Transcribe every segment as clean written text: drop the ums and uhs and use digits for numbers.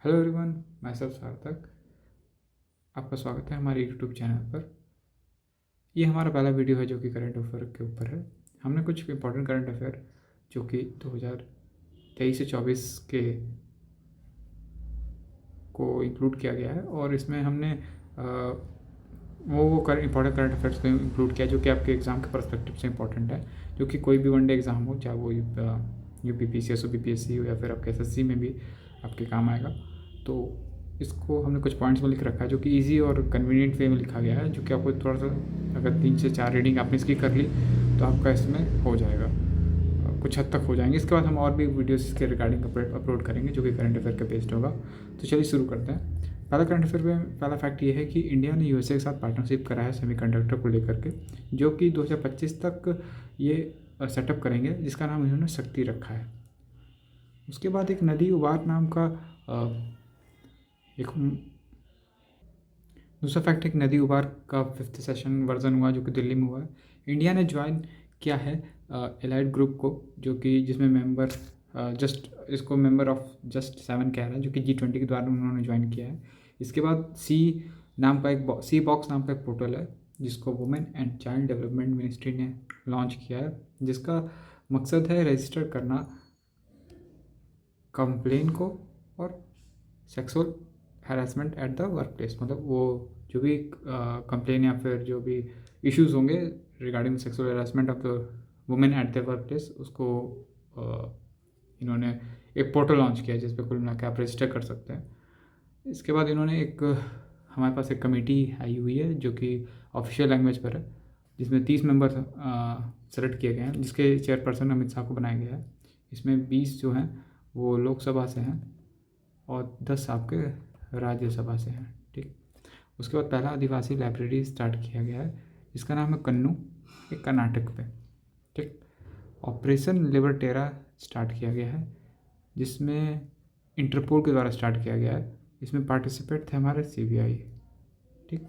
Hello everyone, मैं सब सार्थक। आपका स्वागत है हमारे यूट्यूब चैनल पर। ये हमारा पहला वीडियो है जो कि करंट अफेयर के ऊपर है। हमने कुछ इंपॉर्टेंट करंट अफेयर जो कि 2023 से 24 के को इंक्लूड किया गया है, और इसमें हमने वो इंपॉर्टेंट करंट अफेयर्स को इंक्लूड किया जो कि आपके एग्ज़ाम के परस्पेक्टिव से इंपॉर्टेंट है, जो कि कोई भी वनडे एग्ज़ाम हो, चाहे वो UPPC एस BPSC हो या फिर आपके SSC में भी आपके काम आएगा। तो इसको हमने कुछ पॉइंट्स में लिख रखा है जो कि इजी और कन्वीनियंट वे में लिखा गया है, जो कि आपको थोड़ा सा अगर 3 से 4 रीडिंग आपने इसकी कर ली तो आपका इसमें हो जाएगा, कुछ हद तक हो जाएंगे। इसके बाद हम और भी वीडियोस इसके रिगार्डिंग अपलोड करेंगे जो कि करंट अफेयर के बेस्ड होगा। तो चलिए शुरू करते हैं। पहला करंट अफेयर में पहला फैक्ट ये है कि इंडिया ने USA के साथ पार्टनरशिप करा है सेमीकंडक्टर को लेकर के, जो कि 2025 तक ये सेटअप करेंगे, जिसका नाम इन्होंने शक्ति रखा है। उसके बाद एक नदी उबार नाम का एक दूसरा फैक्ट, एक नदी उबार का 5th सेशन वर्जन हुआ जो कि दिल्ली में हुआ है। इंडिया ने ज्वाइन किया है एलाइड ग्रुप को, जो कि जिसमें मेंबर इसको मेंबर ऑफ जस्ट 7 कह रहा है, जो कि G20 के द्वारा उन्होंने ज्वाइन किया है। इसके बाद सी बॉक्स नाम का एक पोर्टल है जिसको women and child development ministry ने लॉन्च किया है, जिसका मकसद है रजिस्टर करना कंप्लेन को और sexual harassment at the work place. मतलब वो जो भी कंप्लेन या फिर जो भी इश्यूज होंगे regarding sexual harassment of the women at the work place, उसको इन्होंने एक पोर्टल लॉन्च किया है जिस पर कुल मिला के आप रजिस्टर कर सकते हैं। इसके बाद इन्होंने हमारे पास एक कमेटी आई हुई है जो कि ऑफिशियल लैंग्वेज पर है, जिसमें 30 मेंबर सेलेक्ट किए गए हैं, जिसके चेयरपर्सन अमित शाह को बनाया गया है। इसमें 20 जो हैं वो लोकसभा से हैं और 10 आपके राज्यसभा से हैं। ठीक, उसके बाद पहला आदिवासी लाइब्रेरी स्टार्ट किया गया है जिसका नाम है कन्नू, एक कर्नाटक पे। ठीक, ऑपरेशन लिबर्टेरा स्टार्ट किया गया है जिसमें इंटरपोल के द्वारा स्टार्ट किया गया है। इसमें पार्टिसिपेट थे हमारे CBI। ठीक,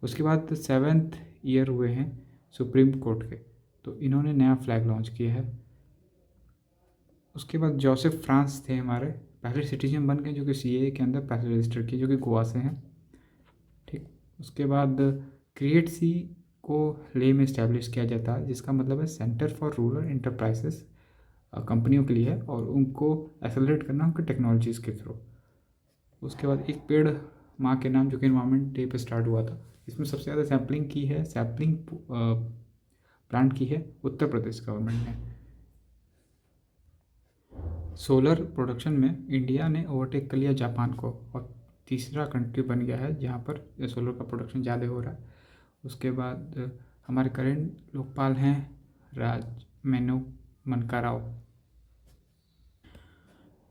उसके बाद 7th ईयर हुए हैं सुप्रीम कोर्ट के, तो इन्होंने नया फ्लैग लॉन्च किया है। उसके बाद जोसेफ फ्रांस थे हमारे पहले सिटीजन बन गए जो कि CAA के अंदर पहले रजिस्टर किए, जो कि गोवा से हैं। ठीक, उसके बाद क्रिएट सी को ले में इस्टेब्लिश किया जाता है, जिसका मतलब है सेंटर फॉर रूरल इंटरप्राइजेस कंपनियों के लिए है, और उनको एक्सेलरेट करना उनके टेक्नोलॉजीज़ के थ्रू। उसके बाद एक पेड़ माँ के नाम, जो कि इन्वायरमेंट डे पे स्टार्ट हुआ था। इसमें सबसे ज़्यादा सैम्पलिंग प्लांट की है उत्तर प्रदेश गवर्नमेंट ने। सोलर प्रोडक्शन में इंडिया ने ओवरटेक कर लिया जापान को और तीसरा कंट्री बन गया है जहाँ पर सोलर का प्रोडक्शन ज़्यादा हो रहा है। उसके बाद हमारे करेंट लोकपाल हैं राज मेनू मनका राव।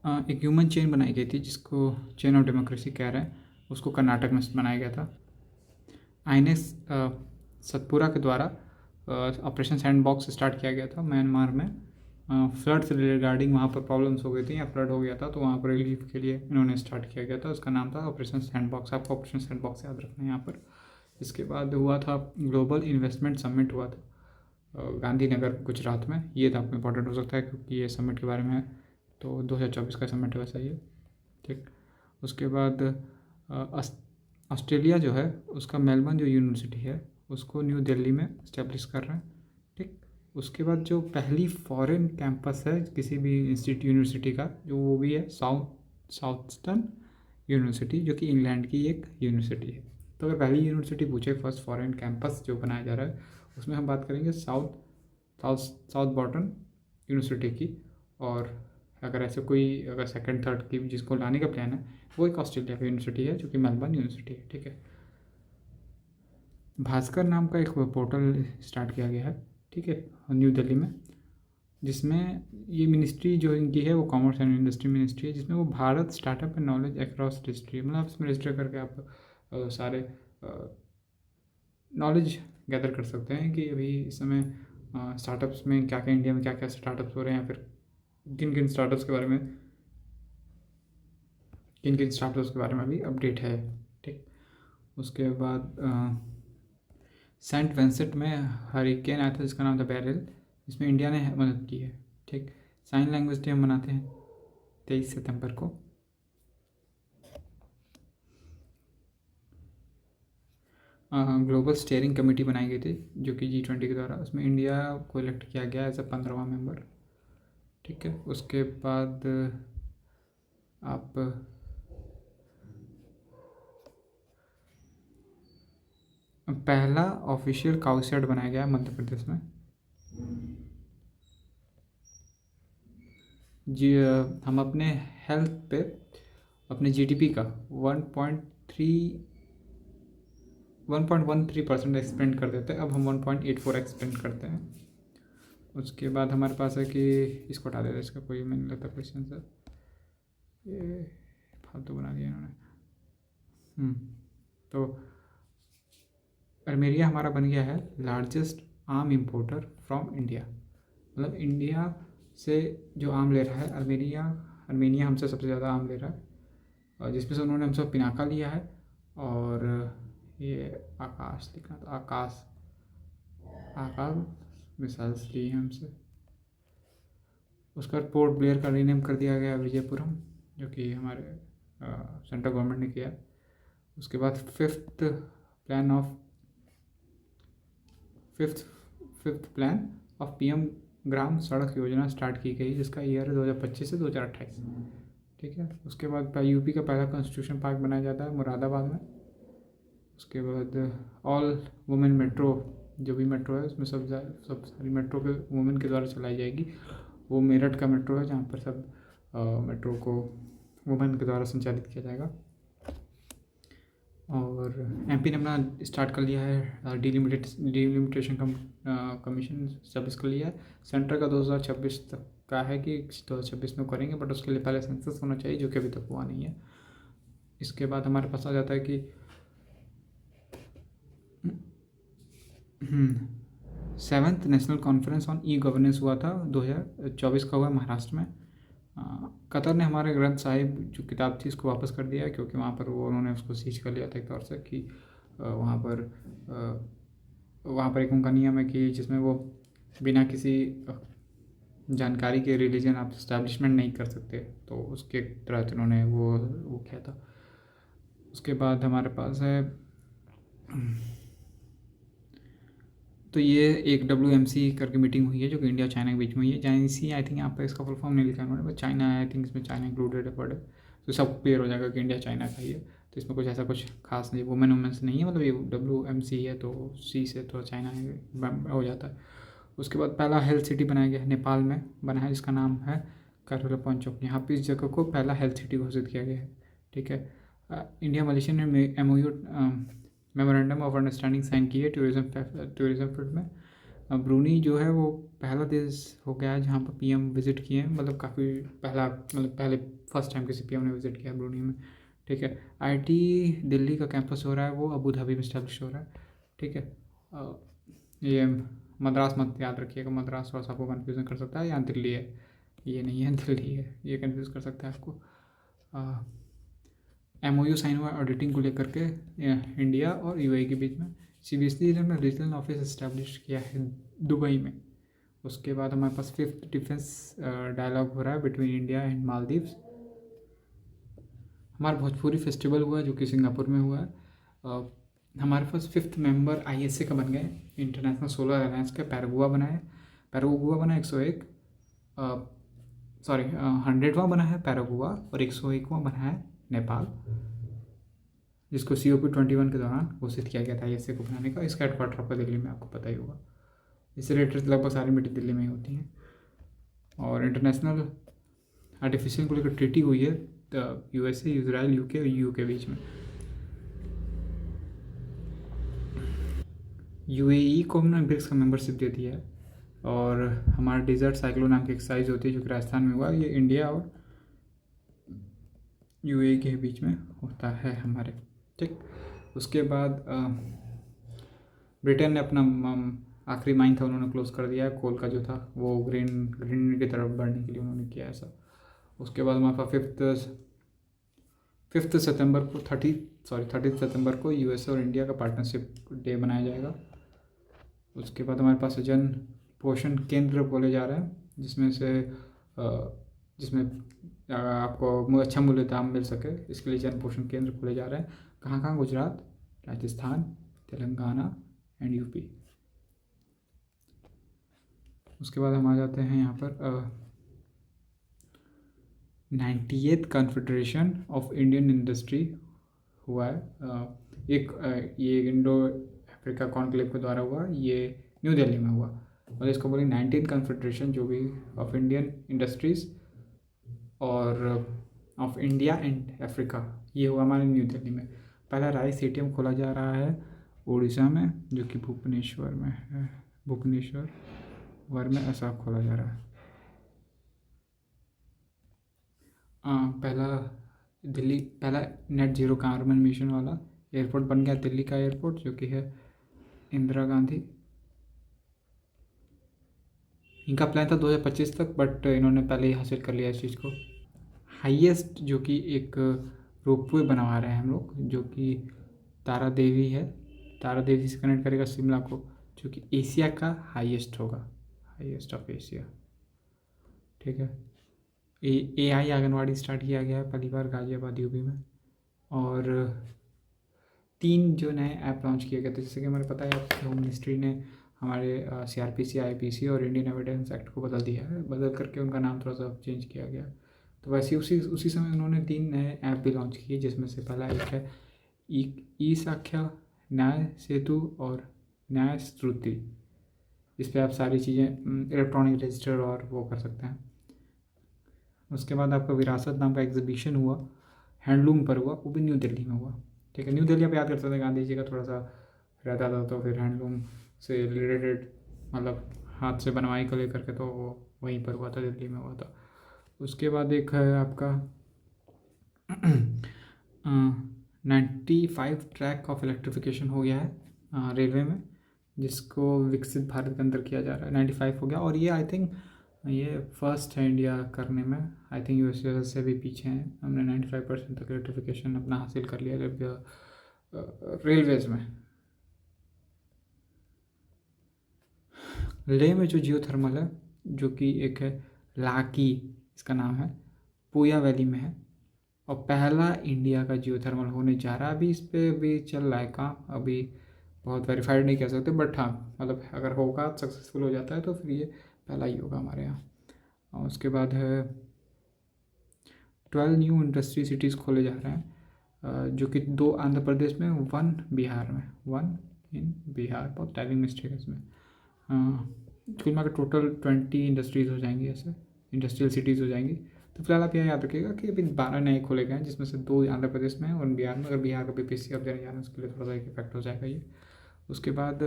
एक ह्यूमन चेन बनाई गई थी जिसको चेन ऑफ डेमोक्रेसी कह रहे हैं, उसको कर्नाटक में बनाया गया था। INS सतपुरा के द्वारा ऑपरेशन सैंडबॉक्स स्टार्ट किया गया था म्यांमार में। फ्लड से रिगार्डिंग वहाँ पर प्रॉब्लम्स हो गई थी या फ्लड हो गया था, तो वहाँ पर रिलीफ के लिए इन्होंने स्टार्ट किया गया था। उसका नाम था ऑपरेशन सैंडबॉक्स। आपको ऑपरेशन सैंडबॉक्स याद रखना है यहाँ पर। इसके बाद हुआ था ग्लोबल इन्वेस्टमेंट समिट हुआ था गांधीनगर गुजरात में। ये तो आपको इंपॉर्टेंट हो सकता है क्योंकि ये समिट के बारे में है, तो 2024 का समिट है वैसा ये। ठीक, उसके बाद ऑस्ट्रेलिया जो है उसका मेलबर्न जो यूनिवर्सिटी है उसको न्यू दिल्ली में इस्टेब्लिश कर रहे हैं। ठीक, उसके बाद जो पहली फॉरेन कैंपस है किसी भी यूनिवर्सिटी का, जो वो भी है साउथर्न यूनिवर्सिटी, जो कि इंग्लैंड की एक यूनिवर्सिटी है। तो अगर पहली यूनिवर्सिटी पूछे फर्स्ट फॉरेन कैंपस जो बनाया जा रहा है, उसमें हम बात करेंगे साउथ बॉटन यूनिवर्सिटी की। और अगर ऐसे कोई अगर सेकंड थर्ड की जिसको लाने का प्लान है, वो एक ऑस्ट्रेलिया की यूनिवर्सिटी है जो कि मेलबर्न यूनिवर्सिटी है। ठीक है, भास्कर नाम का एक पोर्टल स्टार्ट किया गया है, ठीक है, न्यू दिल्ली में, जिसमें ये मिनिस्ट्री जो इनकी है वो कॉमर्स एंड इंडस्ट्री मिनिस्ट्री है, जिसमें वो Bharat startup and knowledge across डिस्ट्री, मतलब इसमें रजिस्टर करके आप सारे नॉलेज गैदर कर सकते हैं कि अभी इस समय स्टार्टअप्स में क्या क्या, इंडिया में क्या क्या स्टार्टअप्स हो रहे हैं, या फिर किन किन स्टार्टअप्स के बारे में भी अपडेट है। ठीक, उसके बाद सेंट विंसेंट में हरिकेन आया था जिसका नाम था बेरिल, जिसमें इंडिया ने मदद की है। ठीक, साइन लैंग्वेज डे हम मनाते हैं 23 सितंबर को। ग्लोबल स्टीयरिंग कमेटी बनाई गई थी जो कि G20 के द्वारा, उसमें इंडिया को इलेक्ट किया गया एज अ 15वां मेंबर। ठीक है, उसके बाद आप पहला ऑफिशियल काउसेट बनाया गया मध्य प्रदेश में। जी हम अपने हेल्थ पे अपने जीडीपी का 1.13% एक्सपेंड कर देते हैं, अब हम 1.84 एक्सपेंड करते हैं। उसके बाद हमारे पास है कि इसको हटा देते हैं, इसका कोई मैं नहीं लगता क्वेश्चन सर, ये फालतू बना दिया इन्होंने। तो अर्मेनिया हमारा बन गया है लार्जेस्ट आम इम्पोर्टर फ्रॉम इंडिया, मतलब इंडिया से जो आम ले रहा है अर्मेनिया हमसे सबसे ज़्यादा आम ले रहा है, और जिसमें से उन्होंने हमसे पिनाका लिया है, और ये आकाश लिखना था, आकाश मिसाइल्स ली है हमसे। उसका पोर्ट ब्लेयर का रीनेम कर दिया गया विजयपुरम, जो कि हमारे सेंट्रल गवर्नमेंट ने किया। उसके बाद फिफ्थ प्लान ऑफ पीएम ग्राम सड़क योजना स्टार्ट की गई, जिसका ईयर है 2025 से 2028। ठीक है, उसके बाद यूपी का पहला कॉन्स्टिट्यूशन पार्क बनाया जाता है मुरादाबाद में। उसके बाद ऑल वुमेन मेट्रो, जो भी मेट्रो है उसमें सब सारी मेट्रो के वुमेन के द्वारा चलाई जाएगी। वो मेरठ का मेट्रो है जहाँ पर सब मेट्रो को वुमेन के द्वारा संचालित किया जाएगा। और एमपी ने अपना स्टार्ट कर लिया है डिलिमिटेशन कमीशन स्टैब्लिश कर लिया है। सेंटर का 2026 तक का है कि 2026 में करेंगे, बट उसके लिए पहले सेंसस होना चाहिए, जो कि अभी तक हुआ नहीं है। इसके बाद हमारे पास आ जाता है कि 7th national conference on e governance हुआ था, 2024 का हुआ महाराष्ट्र में। कतर ने हमारे ग्रंथ साहिब जो किताब थी उसको वापस कर दिया है, क्योंकि वहाँ पर उन्होंने उसको सीज कर लिया था एक तौर से कि वहाँ पर एक उनका नियम है कि जिसमें वो बिना किसी जानकारी के रिलीजन आप इस्टेब्लिशमेंट नहीं कर सकते, तो उसके तहत उन्होंने वो किया था। उसके बाद हमारे पास है तो ये एक WMC करके मीटिंग हुई है जो कि इंडिया चाइना के बीच में हुई है। JNC आई थिंक यहाँ पर इसका फुल फॉर्म नहीं लिखा उन्होंने, बट चाइना आई थिंक इसमें चाइना इंक्लूडेड है वर्ड, तो सब क्लियर हो जाएगा कि इंडिया चाइना का ही है। तो इसमें कुछ खास नहीं, वुमेन्स नहीं है, मतलब ये WMC है तो C से थोड़ा चाइना हो जाता है। उसके बाद पहला हेल्थ सिटी बनाया गया है, नेपाल में बना है, जिसका नाम है काठमांडू। यहाँ पे इस जगह को पहला हेल्थ सिटी घोषित किया गया है। ठीक है, इंडिया मलेशिया ने MOU memorandum of understanding sign की है टूरिज़्म फील्ड में। ब्रूनी जो है वो पहला देश हो गया है जहाँ पर PM विज़िट किए हैं, मतलब काफ़ी पहले फर्स्ट टाइम किसी PM ने विज़िट किया ब्रूनी में। ठीक है, IT दिल्ली का कैंपस हो रहा है, वो अबू धाबी में स्टैब्लिश हो रहा है। ठीक है, ये मद्रास मत याद रखिएगा, मद्रास थोड़ा सा आपको कन्फ्यूज़न कर सकता है, यहाँ दिल्ली है, ये नहीं है दिल्ली है, ये कन्फ्यूज़ कर सकता है आपको। MOU साइन हुआ ऑडिटिंग को लेकर के इंडिया और UAE के बीच में। CBSE ने रीजनल ऑफिस इस्टेब्लिश किया है दुबई में। उसके बाद हमारे पास 5th डिफेंस डायलॉग हो रहा है बिटवीन इंडिया एंड मालदीव्स। हमारा भोजपुरी फेस्टिवल हुआ जो कि सिंगापुर में हुआ है। हमारे पास 5th मेंबर ISA का बन गए, इंटरनेशनल सोलर अलायंस का। पैरागुआ बना 101 100वां बना है पैरागुआ, और 101वां बना है नेपाल, जिसको COP21 के दौरान घोषित किया गया था ISA को बनाने का। इसका हेडक्वार्टर आपको दिल्ली में आपको पता ही होगा। इससे रिलेटेड लगभग सारी मीटिंग दिल्ली में ही होती हैं। और इंटरनेशनल आर्टिफिशियल को लेकर ट्रीटी हुई है USA, इजराइल, UK और EU के बीच में। UAE को हमने ब्रिक्स का मेंबरशिप दे दिया है। और हमारा डिजर्ट साइक्लोन नाम की एक्सरसाइज होती है जो कि राजस्थान में हुआ, ये इंडिया और UAE के बीच में होता है हमारे। ठीक, उसके बाद ब्रिटेन ने अपना आखिरी माइन था उन्होंने क्लोज कर दिया है, कोल का जो था वो ग्रीन की तरफ बढ़ने के लिए उन्होंने किया ऐसा। उसके बाद हमारे पास 5 सितंबर को 30 सितंबर को US और इंडिया का पार्टनरशिप डे मनाया जाएगा। उसके बाद हमारे पास जन पोषण केंद्र बोले जा रहे हैं, जिसमें आपको अच्छा मूल्य दाम मिल सके, इसके लिए जन पोषण केंद्र खोले जा रहे हैं। कहाँ? Gujarat, Rajasthan, Telangana and UP. उसके बाद हम आ जाते हैं यहाँ पर 98th confederation of Indian industry हुआ है। ये इंडो अफ्रीका कॉन्क्लेव के द्वारा हुआ, ये न्यू दिल्ली में हुआ, और इसको बोले 19th कॉन्फेडरेशन जो भी ऑफ इंडियन इंडस्ट्रीज़ और ऑफ इंडिया एंड अफ्रीका, ये हुआ हमारे न्यू दिल्ली में। पहला राइस एटीएम खोला जा रहा है उड़ीसा में, जो कि भुवनेश्वर में है, भुवनेश्वर में ऐसा खोला जा रहा है। पहला नेट ज़ीरो कार्बन मिशन वाला एयरपोर्ट बन गया दिल्ली का एयरपोर्ट, जो कि है इंदिरा गांधी। इनका प्लान था 2025 तक, बट इन्होंने पहले ही हासिल कर लिया इस चीज़ को। हाईएस्ट जो कि एक रोपवे बनवा रहे हैं हम लोग, जो कि तारा देवी है, तारा देवी से कनेक्ट करेगा शिमला को, जो कि एशिया का हाईएस्ट होगा, हाईएस्ट ऑफ एशिया। ठीक है। AI आंगनवाड़ी स्टार्ट किया गया है पहली बार गाजियाबाद यूपी में। और 3 जो नए ऐप लॉन्च किए गए थे, जैसे कि हमें पता है आपकी होम मिनिस्ट्री ने हमारे CRPC, IPC और इंडियन एविडेंस एक्ट को बदल दिया है, बदल करके उनका नाम थोड़ा सा चेंज किया गया। तो वैसे उसी समय उन्होंने 3 नए ऐप भी लॉन्च किए, जिसमें से पहला एक है ई साख्या, न्याय सेतु और न्याय श्रुति। इस पर आप सारी चीज़ें इलेक्ट्रॉनिक रजिस्टर और वो कर सकते हैं। उसके बाद आपका विरासत नाम का एग्जीबिशन हुआ, हैंडलूम पर हुआ, वो भी न्यू दिल्ली में हुआ। ठीक है। न्यू दिल्ली आप याद कर सकते हैं, गांधी जी का थोड़ा सा रहता था, तो फिर हैंडलूम से रिलेटेड, मतलब हाथ से बनवाई को लेकर के, तो वो वहीं पर हुआ था, दिल्ली में हुआ था। उसके बाद एक है आपका 95 ट्रैक ऑफ इलेक्ट्रिफिकेशन हो गया है रेलवे में, जिसको विकसित भारत के अंदर किया जा रहा है। 95 हो गया, और ये आई थिंक ये फर्स्ट है इंडिया करने में। आई थिंक यूएसए से भी पीछे हैं। हमने 95% तक इलेक्ट्रिफिकेशन अपना हासिल कर लिया रेलवेज में। लेह में जो जियोथर्मल है, जो कि एक है लाकी, इसका नाम है, पूया वैली में है, और पहला इंडिया का जियोथर्मल होने जा रहा है। अभी इस पर भी चल रहा है काम, अभी बहुत वेरीफाइड नहीं कह सकते, बट हाँ, मतलब अगर होगा, सक्सेसफुल हो जाता है, तो फिर ये पहला ही होगा हमारे यहाँ। और उसके बाद है 12 न्यू इंडस्ट्री सिटीज़ खोले जा रहे हैं, जो कि 2 आंध्र प्रदेश में, 1 बिहार में, 1 इन बिहार। बहुत टाइपिंग मिस्टेक है इसमें। कुल मिलाकर टोटल 20 इंडस्ट्रीज़ हो जाएंगी, ऐसे इंडस्ट्रियल सिटीज़ हो जाएंगी। तो फिलहाल आप यह याद रखिएगा कि अभी 12 नए खोले गए हैं, जिसमें से 2 आंध्र प्रदेश में और बिहार में। अगर बिहार का BPSC आप देने जा रहे हैं, उसके लिए थोड़ा सा एक इफेक्ट हो जाएगा ये। उसके बाद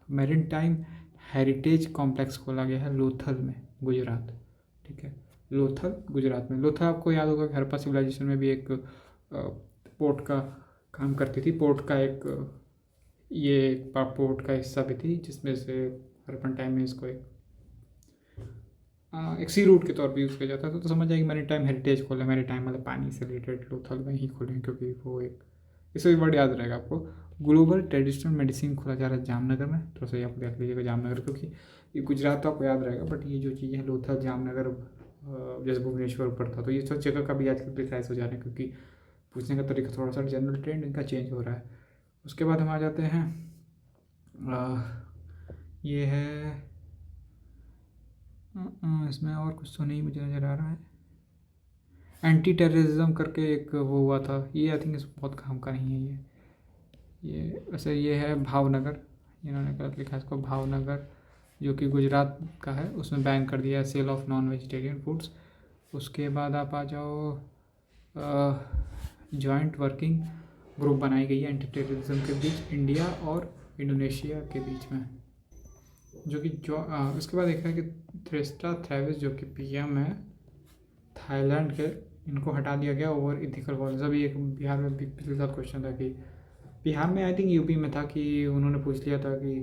मेरिन टाइम हेरिटेज कॉम्प्लेक्स खोला गया है लोथल में, गुजरात। ठीक है, लोथल गुजरात में। लोथल आपको याद होगा कि हड़प्पा सिविलाइजेशन में भी एक पोर्ट का काम करती थी, पोर्ट का एक ये पोर्ट का हिस्सा भी थी, जिसमें से हड़प्पन टाइम में इसको एक सी रूट के तौर पर यूज़ किया जाता था। तो समझ जाएगी मैरी टाइम हेरिटेज खोले, मैरी टाइम मतलब पानी से रिलेटेड लोथल में ही खोले, क्योंकि वो एक, इससे भी वर्ड याद रहेगा आपको। ग्लोबल ट्रेडिशनल मेडिसिन खोला जा रहा है जामनगर में, थोड़ा सा आप देख लीजिएगा जामनगर, क्योंकि ये गुजरात तो आपको याद रहेगा, बट ये जो चीज़ें हैं लोथल, जामनगर, जैसे भुवनेश्वर पर था, तो ये सब जगह का भी आजकल प्रिसाइज हो जा रहे हैं, क्योंकि पूछने का तरीका थोड़ा सा जनरल ट्रेंड इनका चेंज हो रहा है। उसके बाद हम आ जाते हैं, ये है इसमें और कुछ तो नहीं मुझे नज़र आ रहा है। एंटी टेररिज्म करके एक वो हुआ था, ये आई थिंक इस बहुत काम का नहीं है ये वैसे ये है भावनगर, इन्होंने क्या लिखा है इसको, भावनगर, जो कि गुजरात का है। उसमें बैन कर दिया है sale of non vegetarian foods. उसके बाद आप आ जाओ, जॉइंट वर्किंग ग्रुप बनाई गई है एंटी टेररिज्म के बीच, इंडिया और इंडोनेशिया के बीच में, जो कि उसके बाद देखा है कि थ्रेस्टा थ्रेविस, जो कि PM है थाईलैंड के, इनको हटा दिया गया ओवर इथिकल वॉल्स। अभी एक बिहार में भी पिछले साल क्वेश्चन था कि बिहार में, आई थिंक यूपी में था, कि उन्होंने पूछ लिया था कि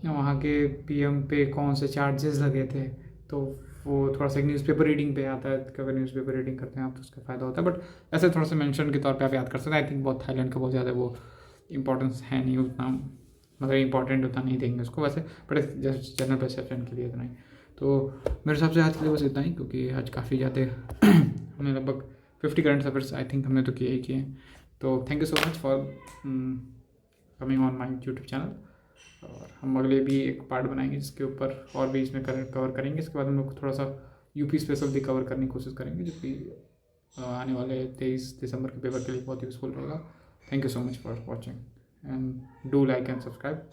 वहाँ के PM पे कौन से चार्जेस लगे थे। तो वो थोड़ा सा न्यूज़पेपर रीडिंग पे आता है, अगर न्यूज़पेपर रीडिंग करते हैं आप तो उसका फ़ायदा होता है, बट ऐसे थोड़ा सा मेंशन के तौर पे आप याद कर सकते हैं। आई थिंक बहुत थाईलैंड का बहुत ज़्यादा वो इंपॉर्टेंस है नहीं उतना, मतलब इंपॉर्टेंट उतना नहीं देंगे उसको वैसे, बट जस्ट जनरल परसेप्शन के लिए इतना ही। तो मेरे हिसाब से आज के लिए बस इतना ही, क्योंकि आज काफ़ी ज़्यादा हमने लगभग 50 करंट अफेयर्स आई थिंक हमने तो किए ही किए हैं। तो thank you so much for coming on my YouTube channel. और हम अगले भी एक पार्ट बनाएंगे जिसके ऊपर और भी इसमें कवर करेंगे। इसके बाद हम लोग थोड़ा सा यूपी स्पेशल भी कवर करने की कोशिश करेंगे, जो कि आने वाले 23 दिसंबर के पेपर के लिए बहुत यूज़फुल रहेगा। Thank you so much for watching and do like and subscribe.